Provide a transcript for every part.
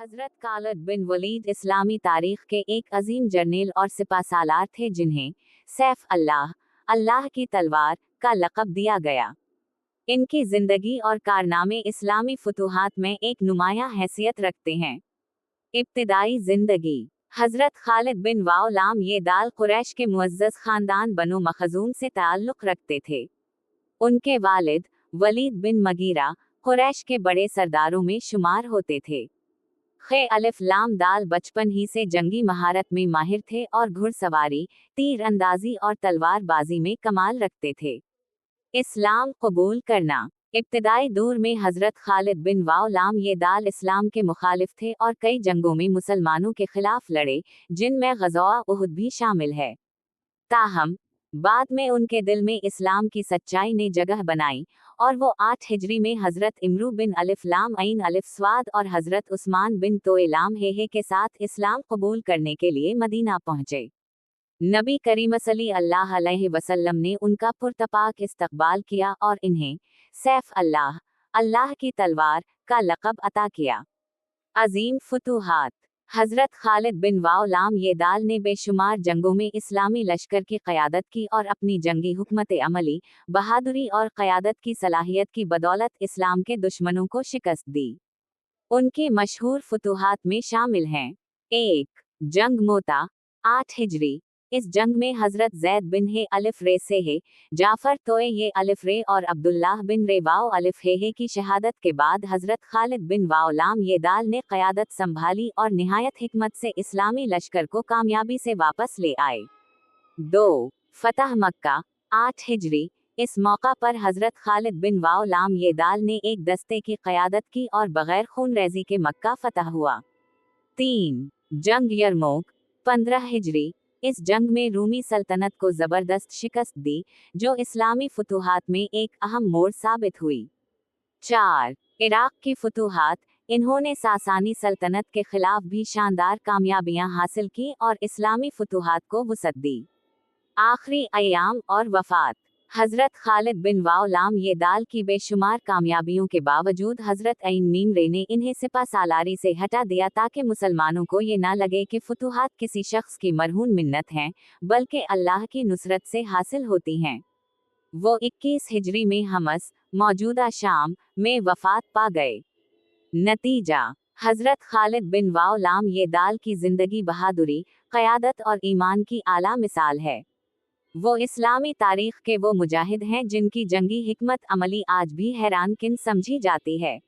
हजरत खालिद बिन वलीद इस्लामी तारीख के एक अजीम जर्नेल और सिपाहसालार थे जिन्हें सैफ अल्लाह, अल्लाह की तलवार का लक़ब दिया गया। इनकी जिंदगी और कारनामे इस्लामी फतूहात में एक नुमायां हैसियत रखते हैं। इब्तिदाई जिंदगी। हजरत खालिद बिन वाओलाम ये दाल कुरैश के मुअज़्ज़ज़ खानदान बनु मखज़ूम से ताल्लुक़ रखते थे। उनके वालिद वलीद बिन मगीरा कुरैश के बड़े सरदारों में शुमार होते थे। खे अलिफ लाम दाल बचपन ही से जंगी महारत में माहिर थे और घुड़सवारी, तीर अंदाजी और तलवार बाजी में कमाल रखते थे। इस्लाम कबूल करना। इब्तिदाई दौर में हजरत खालिद बिन वाओलाम ये दाल इस्लाम के मुखालिफ थे और कई जंगों में मुसलमानों के खिलाफ लड़े, जिनमें ग़ज़वा उहुद भी शामिल है। ताहम बाद में उनके दिल में इस्लाम की सच्चाई ने जगह बनाई और वो 8 हिजरी में हजरत इमरू बिन अलिफ लाम ऐन अलिफ स्वाद और हजरत उस्मान बिन तोएलाम हे के साथ इस्लाम कबूल करने के लिए मदीना पहुंचे। नबी करीम सल्लल्लाहु अलैहि वसल्लम ने उनका पुरतपाक इस्तकबाल किया और इन्हें सैफ अल्लाह, अल्लाह की तलवार का लक़ब अता किया। अजीम फतूहात। हजरत खालिद बिन वाओलाम ये दाल ने बेशुमार जंगों में इस्लामी लश्कर की क़यादत की और अपनी जंगी हुकमत अमली, बहादुरी और क़यादत की सलाहियत की बदौलत इस्लाम के दुश्मनों को शिकस्त दी। उनकी मशहूर फतूहात में शामिल हैं: 1. जंग मोता 8 हिजरी। इस जंग में हजरत जैद बिन हे अलिफ रे से है, जाफर तोए ये अलिफ रे और अब्दुल्लाह बिन रे वाओ अलिफ हे की शहादत के बाद हजरत खालिद बिन वाओलाम ये दाल ने क़यादत संभाली और निहायत हिकमत से इस्लामी लश्कर को कामयाबी से वापस ले आए। 2. फतह मक्का 8 हिजरी। इस मौका पर हजरत खालिद बिन वाओलाम ये दाल ने एक दस्ते की क़यादत की और बग़ैर खून रेज़ी के मक्का फतह हुआ। 3. जंग यरमूक 15 हिजरी। इस जंग में रूमी सल्तनत को ज़बरदस्त शिकस्त दी, जो इस्लामी फतूहात में एक अहम मोड़ साबित हुई। 4. इराक़ की फतूहात। इन्होंने सासानी सल्तनत के खिलाफ भी शानदार कामयाबियां हासिल की और इस्लामी फतूहात को वुसअत दी। आखिरी अय्याम और वफ़ात। हजरत खालिद बिन वाओलाम ये दाल की बेशुमार कामयाबियों के बावजूद हजरत ऐन मीम रे ने इन्हें सिपाहसालारी से हटा दिया ताकि मुसलमानों को ये ना लगे कि फतूहात किसी शख्स की मरहून मिन्नत हैं, बल्कि अल्लाह की नुसरत से हासिल होती हैं। वो 21 हिजरी में हमस, मौजूदा शाम, में वफ़ात पा गए। नतीजा। हजरत खालिद बिन वाओलाम ये दाल की जिंदगी बहादुरी, क़यादत और ईमान की आला मिसाल है। वो इस्लामी तारीख के वो मुजाहिद हैं जिनकी जंगी हिकमत अमली आज भी हैरान किन समझी जाती है।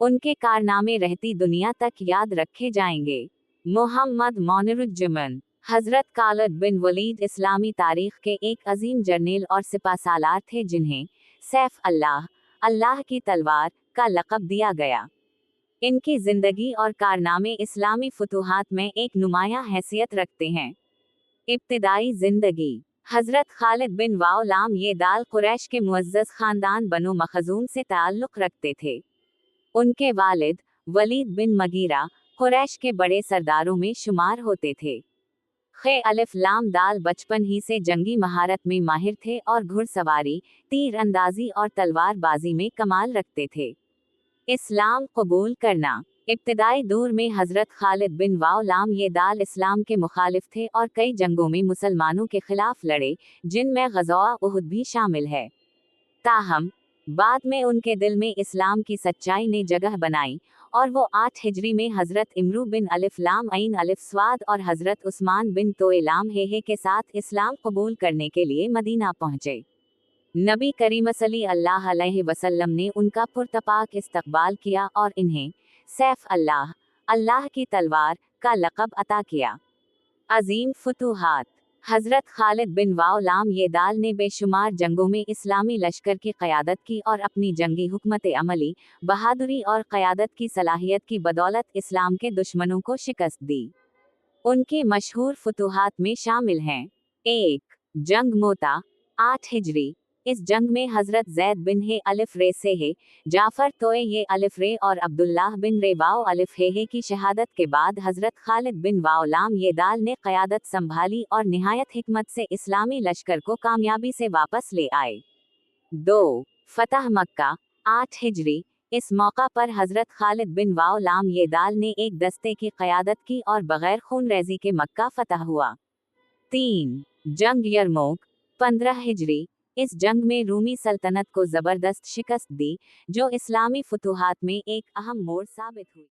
उनके कारनामे रहती दुनिया तक याद रखे जाएंगे। मोहम्मद मोनिरुज्जमान। हजरत खालिद बिन वलीद इस्लामी तारीख के एक अजीम जर्नेल और सिपाहसालार थे जिन्हें सैफ अल्लाह, अल्लाह की तलवार का लक़ब दिया गया। इनकी जिंदगी और कारनामे इस्लामी फतूहात में एक नुमायां हैसियत रखते हैं। इब्तिदाई जिंदगी। हजरत खालिद बिन वाओलाम ये दाल कुरैश के मुअज़्ज़ज़ खानदान बनु मखज़ूम से ताल्लुक़ रखते थे। उनके वालिद वलीद बिन मगीरा कुरैश के बड़े सरदारों में शुमार होते थे। खे अलिफ लाम दाल बचपन ही से जंगी महारत में माहिर थे और घुड़सवारी, तीर अंदाजी और तलवार बाजी में कमाल रखते थे। इस्लाम कबूल करना। इब्तिदाई दौर में हजरत खालिद बिन वाओलाम ये दाल इस्लाम के मुखालिफ थे और कई जंगों में मुसलमानों के खिलाफ लड़े, जिनमें ग़ज़वा उहुद भी शामिल है। ताहम बाद में उनके दिल में इस्लाम की सच्चाई ने जगह बनाई और वो 8 हिजरी में हजरत इमरू बिन अलिफ लाम ऐन अलिफ स्वाद और हजरत उस्मान बिन तोएलाम हे के साथ इस्लाम कबूल करने के लिए मदीना पहुंचे। नबी करीम सल्लल्लाहु अलैहि वसल्लम ने उनका पुरतपाक इस्तकबाल किया और इन्हें सैफ अल्लाह, अल्लाह की तलवार का लक़ब अता किया। अजीम फतूहात। हजरत खालिद बिन वाओलाम ये दाल ने बेशुमार जंगों में इस्लामी लश्कर की क़यादत की और अपनी जंगी हुकमत अमली, बहादुरी और क़यादत की सलाहियत की बदौलत इस्लाम के दुश्मनों को शिकस्त दी। उनकी मशहूर फतूहात में शामिल हैं: 1. जंग मोता 8 हिजरी। इस जंग में हजरत जैद बिन हे अलिफ रे से है, जाफर तोए ये अलिफ रे और अब्दुल्लाह बिन रे वाओ अलिफ हे की शहादत के बाद हजरत खालिद बिन वाओलाम ये दाल ने क़यादत संभाली और निहायत हिकमत से इस्लामी लश्कर को कामयाबी से वापस ले आए। 2. फतह मक्का 8 हिजरी। इस मौका पर हजरत खालिद बिन वाउलाम येदाल ने एक दस्ते की क़यादत की और बग़ैर खून रेज़ी के मक्का फ़तह हुआ। 3. जंग यरमूक 15 हिजरी। इस जंग में रूमी सल्तनत को ज़बरदस्त शिकस्त दी, जो इस्लामी फुतूहात में एक अहम मोड़ साबित हुई।